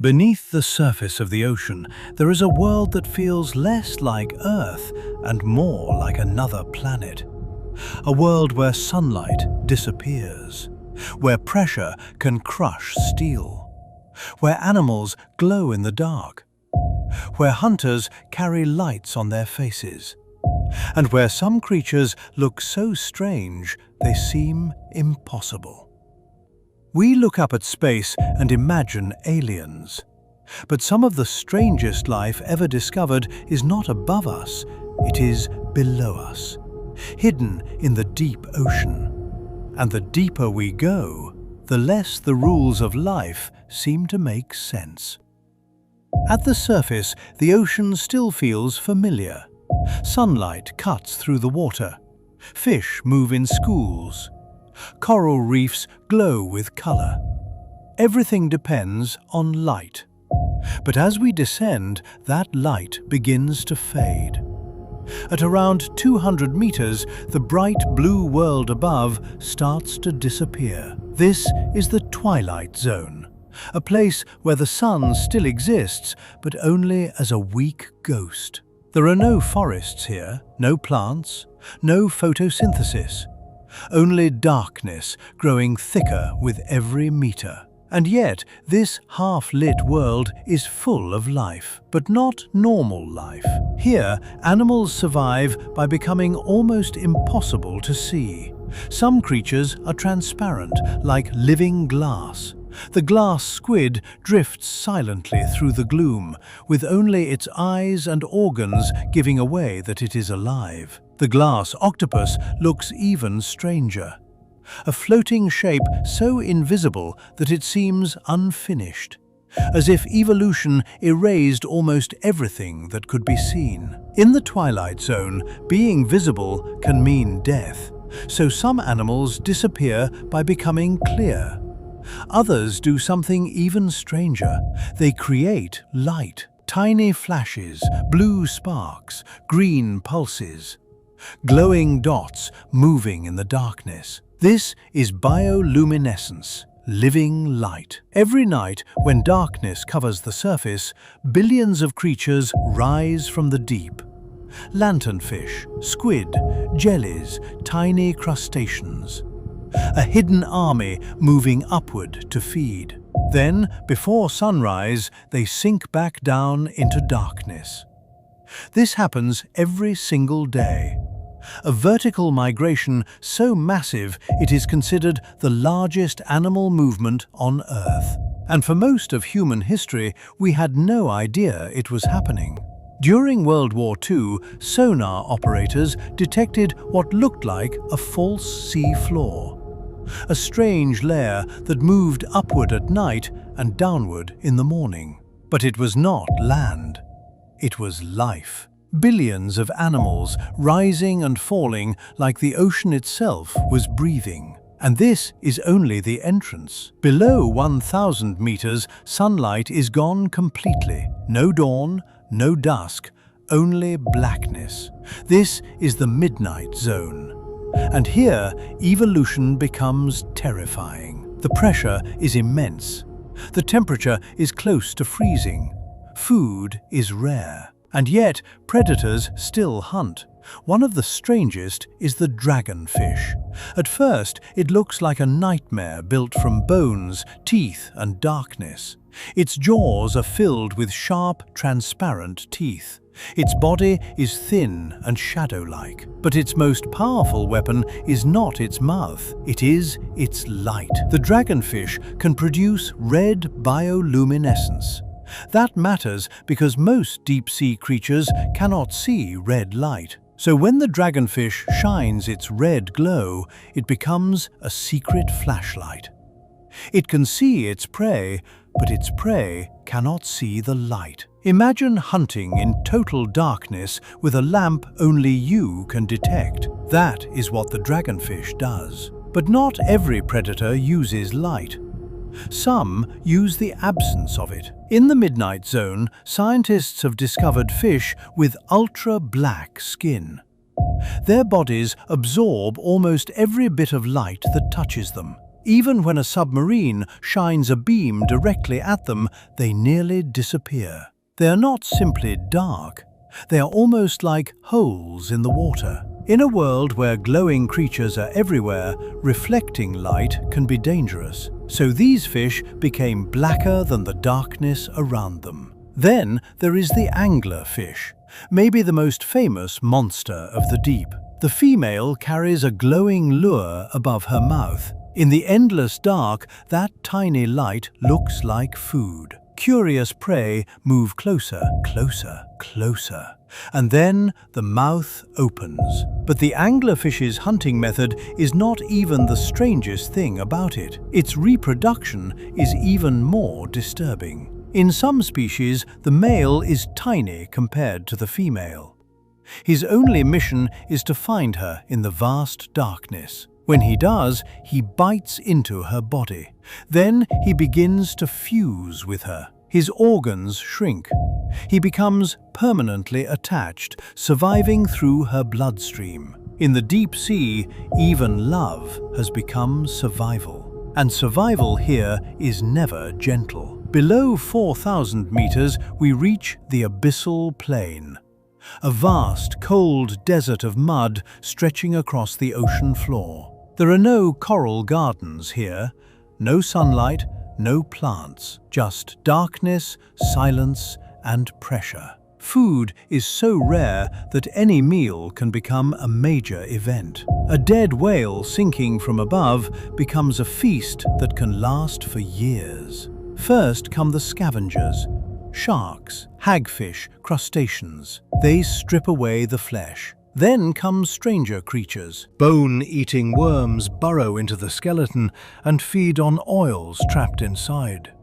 Beneath the surface of the ocean, there is a world that feels less like Earth and more like another planet. A world where sunlight disappears, where pressure can crush steel, where animals glow in the dark, where hunters carry lights on their faces, and where some creatures look so strange they seem impossible. We look up at space and imagine aliens. But some of the strangest life ever discovered is not above us, it is below us, hidden in the deep ocean. And the deeper we go, the less the rules of life seem to make sense. At the surface, the ocean still feels familiar. Sunlight cuts through the water. Fish move in schools. Coral reefs glow with color. Everything depends on light. But as we descend, that light begins to fade. At around 200 meters, the bright blue world above starts to disappear. This is the twilight zone, a place where the sun still exists, but only as a weak ghost. There are no forests here, no plants, no photosynthesis. Only darkness growing thicker with every meter. And yet, this half-lit world is full of life, but not normal life. Here, animals survive by becoming almost impossible to see. Some creatures are transparent, like living glass. The glass squid drifts silently through the gloom, with only its eyes and organs giving away that it is alive. The glass octopus looks even stranger. A floating shape so invisible that it seems unfinished, as if evolution erased almost everything that could be seen. In the twilight zone, being visible can mean death, so some animals disappear by becoming clear. Others do something even stranger. They create light, tiny flashes, blue sparks, green pulses, glowing dots moving in the darkness. This is bioluminescence, living light. Every night, when darkness covers the surface, billions of creatures rise from the deep. Lanternfish, squid, jellies, tiny crustaceans. A hidden army moving upward to feed. Then, before sunrise, they sink back down into darkness. This happens every single day. A vertical migration so massive it is considered the largest animal movement on Earth. And for most of human history, we had no idea it was happening. During World War II, sonar operators detected what looked like a false sea floor. A strange layer that moved upward at night and downward in the morning. But it was not land. It was life. Billions of animals rising and falling like the ocean itself was breathing. And this is only the entrance. Below 1,000 meters, sunlight is gone completely. No dawn, no dusk, only blackness. This is the midnight zone. And here, evolution becomes terrifying. The pressure is immense. The temperature is close to freezing. Food is rare. And yet, predators still hunt. One of the strangest is the dragonfish. At first, it looks like a nightmare built from bones, teeth, and darkness. Its jaws are filled with sharp, transparent teeth. Its body is thin and shadow-like. But its most powerful weapon is not its mouth, it is its light. The dragonfish can produce red bioluminescence. That matters because most deep-sea creatures cannot see red light. So when the dragonfish shines its red glow, it becomes a secret flashlight. It can see its prey, but its prey cannot see the light. Imagine hunting in total darkness with a lamp only you can detect. That is what the dragonfish does. But not every predator uses light. Some use the absence of it. In the midnight zone, scientists have discovered fish with ultra-black skin. Their bodies absorb almost every bit of light that touches them. Even when a submarine shines a beam directly at them, they nearly disappear. They are not simply dark. They are almost like holes in the water. In a world where glowing creatures are everywhere, reflecting light can be dangerous. So these fish became blacker than the darkness around them. Then there is the anglerfish, maybe the most famous monster of the deep. The female carries a glowing lure above her mouth. In the endless dark, that tiny light looks like food. Curious prey move closer, closer, closer. And then the mouth opens. But the anglerfish's hunting method is not even the strangest thing about it. Its reproduction is even more disturbing. In some species, the male is tiny compared to the female. His only mission is to find her in the vast darkness. When he does, he bites into her body. Then he begins to fuse with her. His organs shrink. He becomes permanently attached, surviving through her bloodstream. In the deep sea, even love has become survival. And survival here is never gentle. Below 4,000 meters, we reach the Abyssal Plain. A vast, cold desert of mud stretching across the ocean floor. There are no coral gardens here, no sunlight, no plants, just darkness, silence, and pressure. Food is so rare that any meal can become a major event. A dead whale sinking from above becomes a feast that can last for years. First come the scavengers. Sharks, hagfish, crustaceans. They strip away the flesh. Then come stranger creatures. Bone-eating worms burrow into the skeleton and feed on oils trapped inside.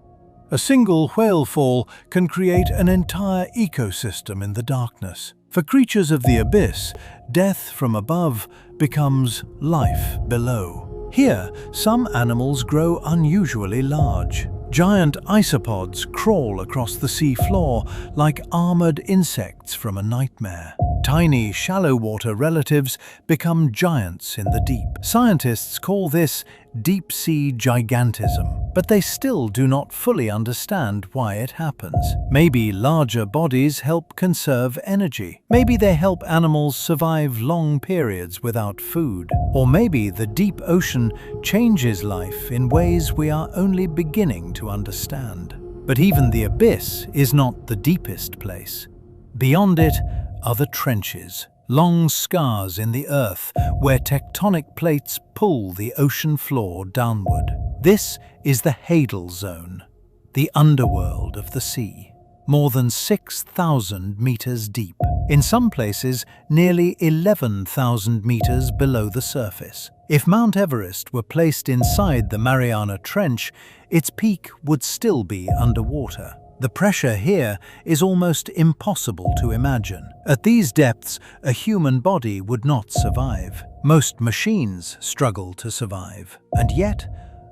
A single whale fall can create an entire ecosystem in the darkness. For creatures of the abyss, death from above becomes life below. Here, some animals grow unusually large. Giant isopods crawl across the sea floor like armored insects from a nightmare. Tiny, shallow-water relatives become giants in the deep. Scientists call this deep-sea gigantism, but they still do not fully understand why it happens. Maybe larger bodies help conserve energy. Maybe they help animals survive long periods without food. Or maybe the deep ocean changes life in ways we are only beginning to understand. But even the abyss is not the deepest place. Beyond it are the trenches, long scars in the earth where tectonic plates pull the ocean floor downward. This is the hadal zone, the underworld of the sea, more than 6,000 meters deep. In some places, nearly 11,000 meters below the surface. If Mount Everest were placed inside the Mariana Trench, its peak would still be underwater. The pressure here is almost impossible to imagine. At these depths, a human body would not survive. Most machines struggle to survive. And yet,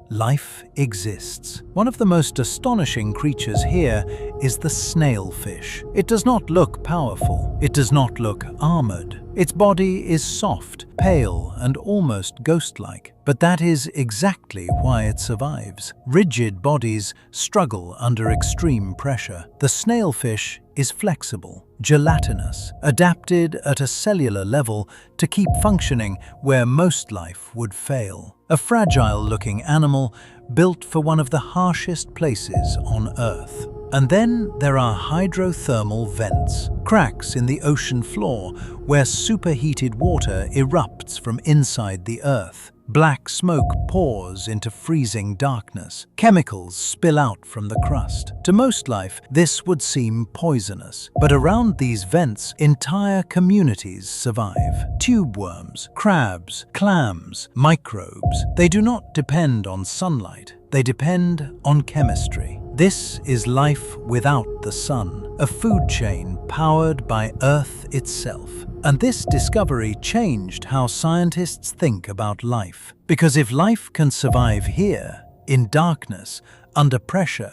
life exists. One of the most astonishing creatures here is the snailfish. It does not look powerful. It does not look armored. Its body is soft, pale, and almost ghost-like. But that is exactly why it survives. Rigid bodies struggle under extreme pressure. The snailfish is flexible, gelatinous, adapted at a cellular level to keep functioning where most life would fail. A fragile-looking animal built for one of the harshest places on Earth. And then there are hydrothermal vents, cracks in the ocean floor where superheated water erupts from inside the Earth. Black smoke pours into freezing darkness. Chemicals spill out from the crust. To most life, this would seem poisonous. But around these vents, entire communities survive. Tube worms, crabs, clams, microbes. They do not depend on sunlight. They depend on chemistry. This is life without the sun, a food chain powered by Earth itself. And this discovery changed how scientists think about life. Because if life can survive here, in darkness, under pressure,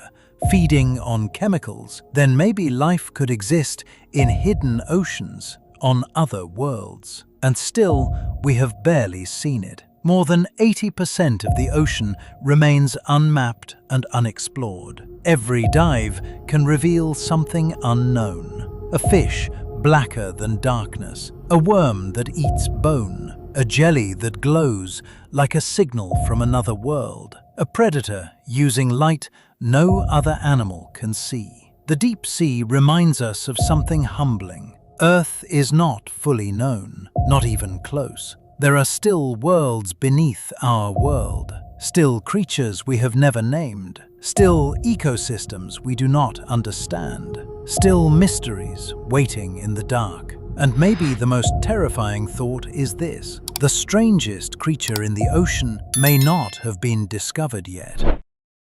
feeding on chemicals, then maybe life could exist in hidden oceans, on other worlds. And still, we have barely seen it. More than 80% of the ocean remains unmapped and unexplored. Every dive can reveal something unknown. A fish blacker than darkness, a worm that eats bone, a jelly that glows like a signal from another world, a predator using light no other animal can see. The deep sea reminds us of something humbling. Earth is not fully known, not even close. There are still worlds beneath our world, still creatures we have never named, still ecosystems we do not understand, still mysteries waiting in the dark. And maybe the most terrifying thought is this: the strangest creature in the ocean may not have been discovered yet.